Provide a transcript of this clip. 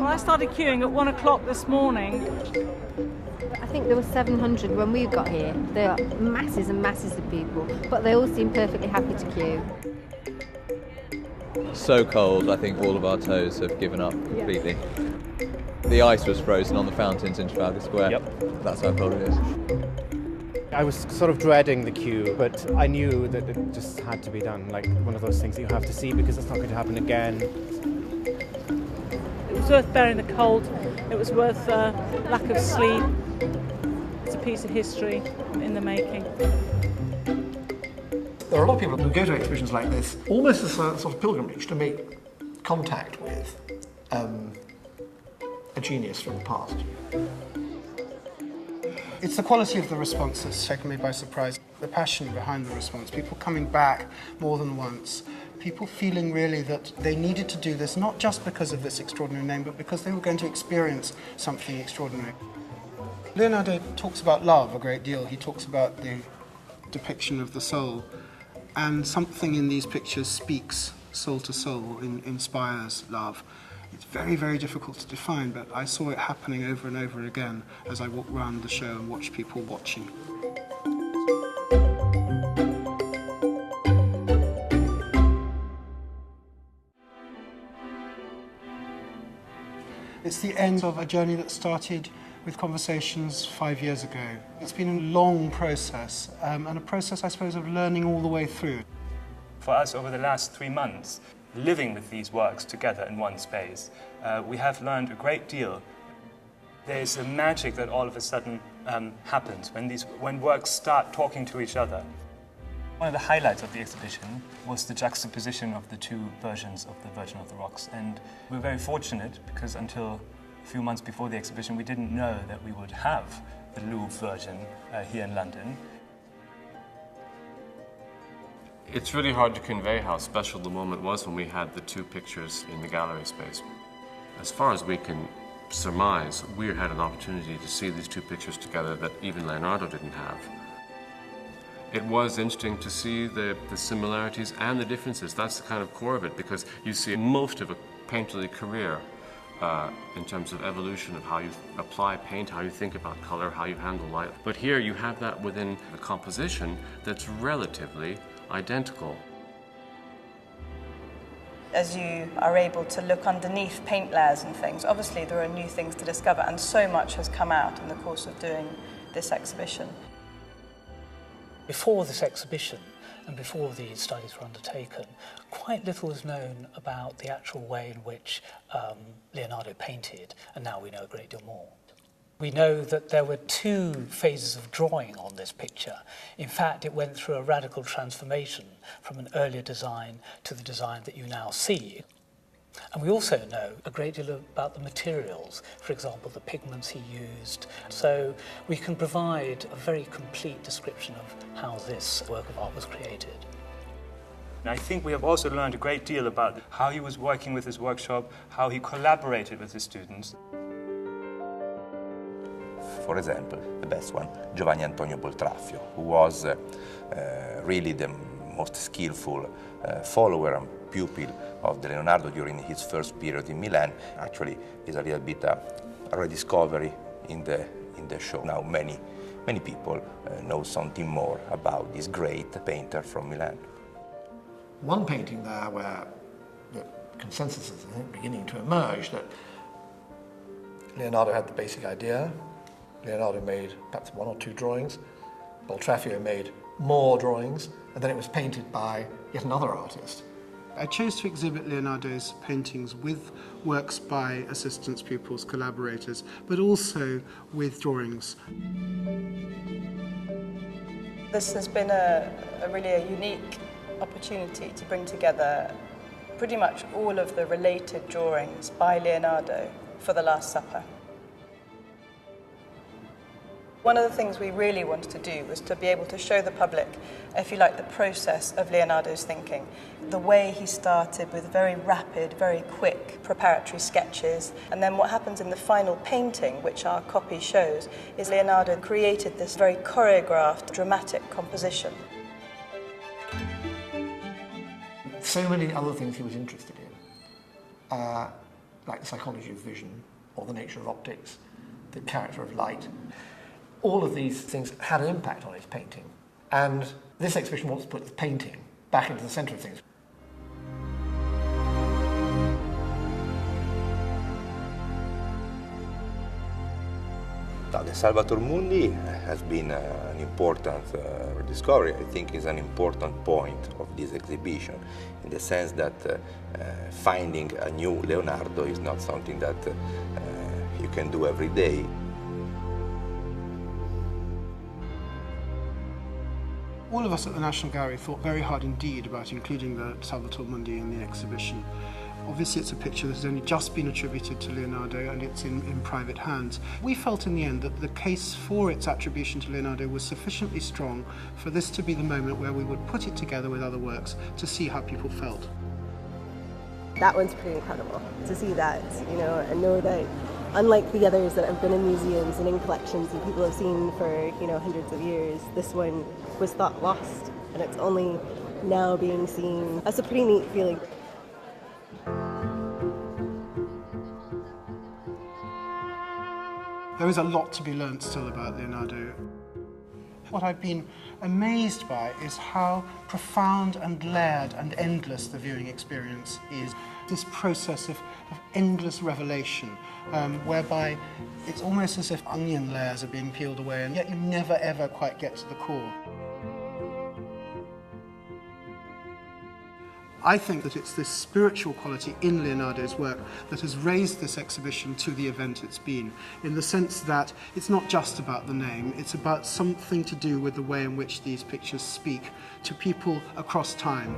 Well, I started queuing at 1 o'clock this morning. I think there were 700 when we got here. There are masses and masses of people, but they all seem perfectly happy to queue. So cold, I think all of our toes have given up completely. Yeah. The ice was frozen on the fountains in Trafalgar Square. Yep. That's how cold it is. I was sort of dreading the queue, but I knew that it just had to be done, like one of those things that you have to see because it's not going to happen again. It was worth bearing the cold. It was worth lack of sleep. It's a piece of history in the making. There are a lot of people who go to exhibitions like this almost as a sort of pilgrimage to make contact with a genius from the past. It's the quality of the response that's taken me by surprise. The passion behind the response, people coming back more than once, people feeling really that they needed to do this not just because of this extraordinary name, but because they were going to experience something extraordinary. Leonardo talks about love a great deal. He talks about the depiction of the soul, and something in these pictures speaks soul to soul, inspires love. It's very, very difficult to define, but I saw it happening over and over again as I walked around the show and watched people watching. It's the end of a journey that started with conversations 5 years ago. It's been a long process, and a process, I suppose, of learning all the way through. For us, over the last 3 months, living with these works together in one space, we have learned a great deal. There's a magic that all of a sudden happens when works start talking to each other. One of the highlights of the exhibition was the juxtaposition of the two versions of the Virgin of the Rocks, and we're very fortunate because until a few months before the exhibition we didn't know that we would have the Louvre Virgin here in London. It's really hard to convey how special the moment was when we had the two pictures in the gallery space. As far as we can surmise, we had an opportunity to see these two pictures together that even Leonardo didn't have. It was interesting to see the similarities and the differences. That's the kind of core of it, because you see most of a painterly career in terms of evolution of how you apply paint, how you think about color, how you handle light. But here you have that within a composition that's relatively identical. As you are able to look underneath paint layers and things, obviously there are new things to discover, and so much has come out in the course of doing this exhibition. Before this exhibition and before these studies were undertaken, quite little was known about the actual way in which Leonardo painted, and now we know a great deal more. We know that there were 2 phases of drawing on this picture. In fact, it went through a radical transformation from an earlier design to the design that you now see. And we also know a great deal about the materials, for example, the pigments he used. So we can provide a very complete description of how this work of art was created. And I think we have also learned a great deal about how he was working with his workshop, how he collaborated with his students. For example, the best one, Giovanni Antonio Boltraffio, who was really the most skillful follower and pupil of the Leonardo during his first period in Milan. Actually, is a little bit a rediscovery in the show. Now many people know something more about this great painter from Milan. One painting there where the consensus is, I think, beginning to emerge that Leonardo had the basic idea. Leonardo made perhaps 1 or 2 drawings. Boltraffio made more drawings, and then it was painted by yet another artist. I chose to exhibit Leonardo's paintings with works by assistants, pupils, collaborators, but also with drawings. This has been really a unique opportunity to bring together pretty much all of the related drawings by Leonardo for the Last Supper. One of the things we really wanted to do was to be able to show the public, if you like, the process of Leonardo's thinking. The way he started with very rapid, very quick preparatory sketches, and then what happens in the final painting, which our copy shows, is Leonardo created this very choreographed, dramatic composition. So many other things he was interested in. like the psychology of vision or the nature of optics, the character of light. All of these things had an impact on his painting. And this exhibition wants to put the painting back into the centre of things. The Salvator Mundi has been an important discovery. I think is an important point of this exhibition, in the sense that finding a new Leonardo is not something that you can do every day. All of us at the National Gallery thought very hard indeed about including the Salvator Mundi in the exhibition. Obviously it's a picture that has only just been attributed to Leonardo and it's in private hands. We felt in the end that the case for its attribution to Leonardo was sufficiently strong for this to be the moment where we would put it together with other works to see how people felt. That one's pretty incredible, to see that, you know, and know that unlike the others that have been in museums and in collections and people have seen for, you know, hundreds of years, this one was thought lost and it's only now being seen. That's a pretty neat feeling. There is a lot to be learnt still about Leonardo. What I've been amazed by is how profound and layered and endless the viewing experience is. This process of endless revelation, whereby it's almost as if onion layers are being peeled away, and yet you never ever quite get to the core. I think that it's this spiritual quality in Leonardo's work that has raised this exhibition to the event it's been, in the sense that it's not just about the name, it's about something to do with the way in which these pictures speak to people across time.